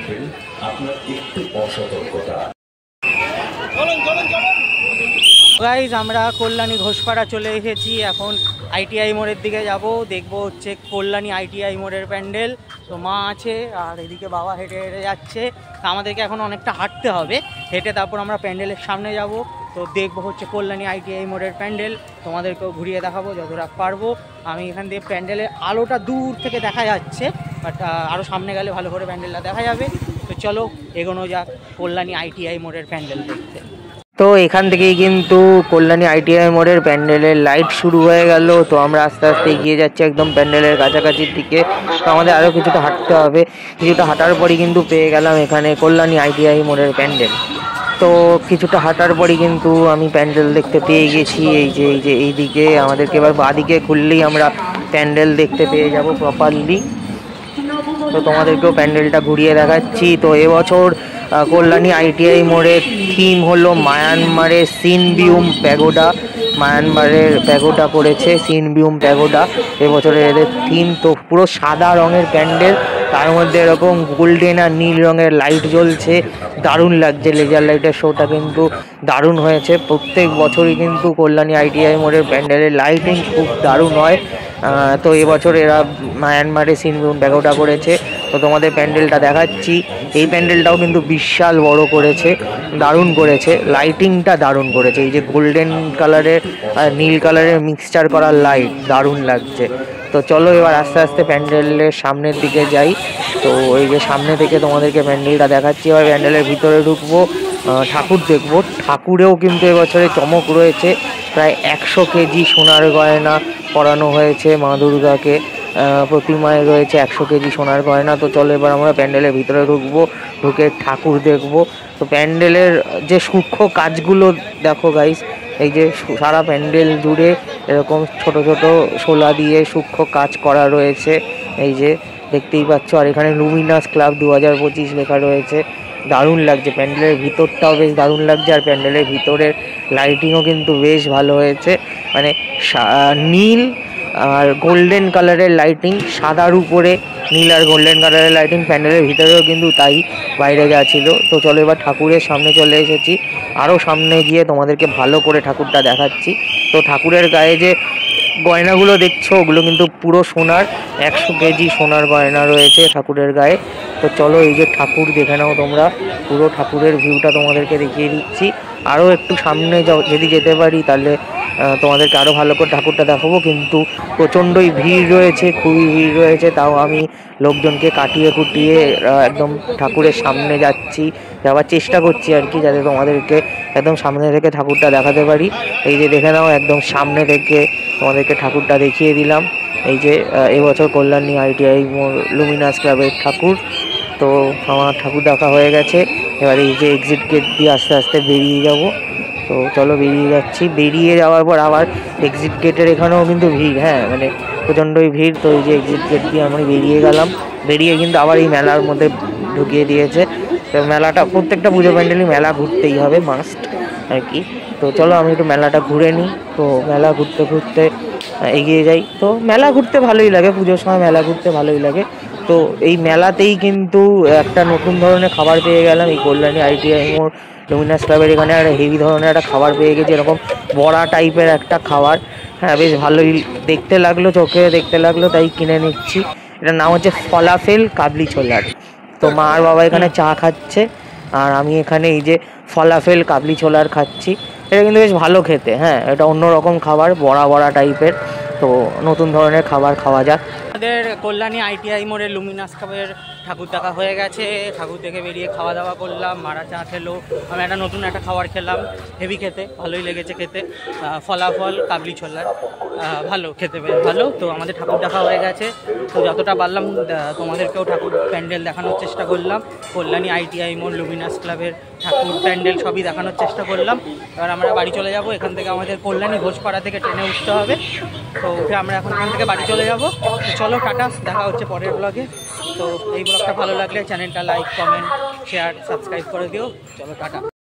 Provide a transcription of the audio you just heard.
রাখবেন আপনার একটু অসতর্কতা। গাইজ আমরা কল্যাণী ঘোষপাড়া চলে এসেছি। এখন আইটিআই মোড়ের দিকে যাব, দেখবো হচ্ছে কল্যাণী আইটিআই মোড়ের প্যান্ডেল। তো মা আছে আর এদিকে বাবা হেঁটে হেঁটে যাচ্ছে। তা আমাদেরকে এখন অনেকটা হাঁটতে হবে, হেঁটে তারপর আমরা প্যান্ডেলের সামনে যাব। তো দেখবো হচ্ছে কল্যাণী আইটিআই মোড়ের প্যান্ডেল, তোমাদেরকেও ঘুরিয়ে দেখাবো যতটা পারবো। আমি এখান দিয়ে প্যান্ডেলের আলোটা দূর থেকে দেখা যাচ্ছে, বাট আরও সামনে গেলে ভালো করে প্যান্ডেলটা দেখা যাবে। তো চলো এগোনো যাক কল্যাণী আইটিআই মোড়ের প্যান্ডেল দেখতে। তো এখান থেকেই কিন্তু কল্যাণী আইটিআই মোড়ের প্যান্ডেলের লাইট শুরু হয়ে গেল। তো আমরা আস্তে আস্তে এগিয়ে যাচ্ছি একদম প্যান্ডেলের কাছাকাছির দিকে। তো আমাদের আরও কিছুটা হাঁটতে হবে, কিছুটা হাঁটার পরই কিন্তু পেয়ে গেলাম এখানে কল্যাণী আইটিআই মোড়ের প্যান্ডেল। তো কিছুটা হাঁটার পরই কিন্তু আমি প্যান্ডেল দেখতে পেয়ে গেছি। এই দিকে আমাদেরকে এবার বাঁদিকে খুললেই আমরা প্যান্ডেল দেখতে পেয়ে যাব প্রপারলি। তো তোমাদেরকেও প্যান্ডেলটা ঘুরিয়ে দেখাচ্ছি। তো এবছর কল্যাণী আইটিআই মোড়ের থিম হলো মায়ানমারের সিনবিউম প্যাগোডা। মায়ানমারের প্যাগোডা করেছে সিনবিউম প্যাগোডা এবছরের এদের থিম। তো পুরো সাদা রঙের প্যান্ডেল, তার মধ্যে এরকম গোল্ডেন আর নীল রঙের লাইট জ্বলছে, দারুণ লাগছে। লেজার লাইটের শোটা কিন্তু দারুণ হয়েছে। প্রত্যেক বছরই কিন্তু কল্যাণী আইটিআই মোড়ের প্যান্ডেলের লাইটিং খুব দারুণ হয়। তো এবছর এরা মায়ানমারে সিনবিউম প্যাগোডা করেছে। তো তোমাদের প্যান্ডেলটা দেখাচ্ছি। এই প্যান্ডেলটাও কিন্তু বিশাল বড় করেছে, দারুণ করেছে, লাইটিংটা দারুণ করেছে। এই যে গোল্ডেন কালারের আর নীল কালারের মিক্সচার করা লাইট দারুণ লাগছে। তো চলো এবার আস্তে আস্তে প্যান্ডেলের সামনের দিকে যাই। তো এই যে সামনে থেকে তোমাদেরকে প্যান্ডেলটা দেখাচ্ছি। এবার প্যান্ডেলের ভিতরে ঢুকবো, ঠাকুর দেখবো। ঠাকুরেও কিন্তু এবছরে চমক রয়েছে। প্রায় 100 কেজি সোনার গয়না পরানো হয়েছে মা দুর্গাকে, প্রতিমায় রয়েছে 100 কেজি সোনার গয়না। তো চলো এবার আমরা প্যান্ডেলের ভিতরে ঢুকবো, ঢুকে ঠাকুর দেখবো। তো প্যান্ডেলের যে সূক্ষ্ম কাজগুলো দেখো গাইস, এই যে সারা প্যান্ডেল জুড়ে এরকম ছোট ছোট শোলা দিয়ে সূক্ষ্ম কাজ করা রয়েছে, এই যে দেখতেই পাচ্ছ। আর এখানে লুমিনাস ক্লাব 2025 লেখা রয়েছে, দারুণ লাগছে। প্যান্ডেলের ভিতরটাও বেশ দারুণ লাগছে, আর প্যান্ডেলের ভিতরের লাইটিংও কিন্তু বেশ ভালো হয়েছে। মানে নীল আর গোল্ডেন কালারের লাইটিং, সাদার উপরে নীল আর গোল্ডেন কালারের লাইটিং। প্যান্ডেলের ভিতরেও কিন্তু তাই, বাইরে যা ছিল। তো চলো এবার ঠাকুরের সামনে চলে এসেছি, আরও সামনে গিয়ে তোমাদেরকে ভালো করে ঠাকুরটা দেখাচ্ছি। তো ঠাকুরের গায়ে যে গয়নাগুলো দেখছো ওগুলো কিন্তু পুরো সোনার, 100 কেজি সোনার গয়না রয়েছে ঠাকুরের গায়ে। তো চলো এই যে ঠাকুর দেখে নাও তোমরা, পুরো ঠাকুরের ভিউটা তোমাদেরকে দেখিয়ে দিচ্ছি। আরও একটু সামনে যদি যেতে পারি তাহলে তোমাদেরকে আরও ভালো করে ঠাকুরটা দেখাবো, কিন্তু প্রচণ্ডই ভিড় রয়েছে, খুবই ভিড় রয়েছে। তাও আমি লোকজনকে কাটিয়ে কুটিয়ে একদম ঠাকুরের সামনে যাওয়ার চেষ্টা করছি আর কি, যাতে তোমাদেরকে একদম সামনে থেকে ঠাকুরটা দেখাতে পারি। এই যে দেখে নাও, একদম সামনে থেকে তোমাদেরকে ঠাকুরটা দেখিয়ে দিলাম। এই যে এবছর কল্যাণী আইটিআই লুমিনাস ক্লাবের ঠাকুর। তো আমার ঠাকুর দেখা হয়ে গেছে। এবার এই যে এক্সিট গেট দিয়ে আস্তে আস্তে বেরিয়ে যাব। তো চলো বেরিয়ে যাচ্ছি। বেরিয়ে যাওয়ার পর আবার এক্সিট গেটের এখানেও কিন্তু ভিড়, হ্যাঁ মানে প্রচণ্ডই ভিড়। তো এই যে এক্সিট গেট দিয়ে আমরা বেরিয়ে গেলাম, বেরিয়ে কিন্তু আবার এই মেলার মধ্যে ঢুকিয়ে দিয়েছে। তো মেলাটা, প্রত্যেকটা পুজো প্যান্ডেলই মেলা ঘুরতেই হবে, মাস্ট আর কি। তো চলো আমি একটু মেলাটা ঘুরে নিই। তো মেলা ঘুরতে ঘুরতে এগিয়ে যাই। তো মেলা ঘুরতে ভালোই লাগে, পুজোর সময় মেলা ঘুরতে ভালোই লাগে। তো এই মেলাতেই কিন্তু একটা নতুন ধরনের খাবার পেয়ে গেলাম। এই কল্যাণী আইটিআই মোড় লুমিনাস ক্লাবের এখানে একটা হেভি ধরনের একটা খাবার পেয়ে গেছি, এরকম বড়া টাইপের একটা খাবার। হ্যাঁ বেশ ভালোই দেখতে লাগলো, চোখে দেখতে লাগলো, তাই কিনে নিচ্ছি। এটার নাম হচ্ছে ফলাফেল কাবলি ছোলার। তো মা আর বাবা এখানে চা খাচ্ছে, আর আমি এখানে এই যে ফলাফেল কাবলি ছোলার খাচ্ছি। এটা কিন্তু বেশ ভালো খেতে, হ্যাঁ এটা অন্যরকম খাবার, বড়া বড়া টাইপের। তো নতুন ধরনের খাবার খাওয়া যাক। আমাদের কল্যাণী আইটিআই মোড়ের লুমিনাস ক্লাবের ঠাকুর দেখা হয়ে গেছে। ঠাকুর থেকে বেরিয়ে খাওয়া দাওয়া করলাম, মারা চা খেলো। আমি একটা নতুন একটা খাবার খেলাম, হেভি খেতে, ভালোই লেগেছে খেতে। ফলাফল কাবলি ছোলার, ভালো খেতে, বেশ ভালো। তো আমাদের ঠাকুর দেখা হয়ে গেছে। তো যতটা পারলাম তোমাদেরকেও ঠাকুর প্যান্ডেল দেখানোর চেষ্টা করলাম। কল্যাণী আইটিআই মোড় লুমিনাস ক্লাবের ঠাকুর প্যান্ডেল সবই দেখানোর চেষ্টা করলাম। এবার আমরা বাড়ি চলে যাব। এখান থেকে আমাদের কল্যাণী ঘোষপাড়া থেকে ট্রেনে উঠতে হবে। তো উঠে আমরা এখন এখান থেকে বাড়ি চলে যাব। চলো টাটা, দেখা হচ্ছে পরের ব্লগে। তো এই ব্লগটা ভালো লাগলে চ্যানেলটা লাইক, কমেন্ট, শেয়ার, সাবস্ক্রাইব করে দিও। চলো টাটা।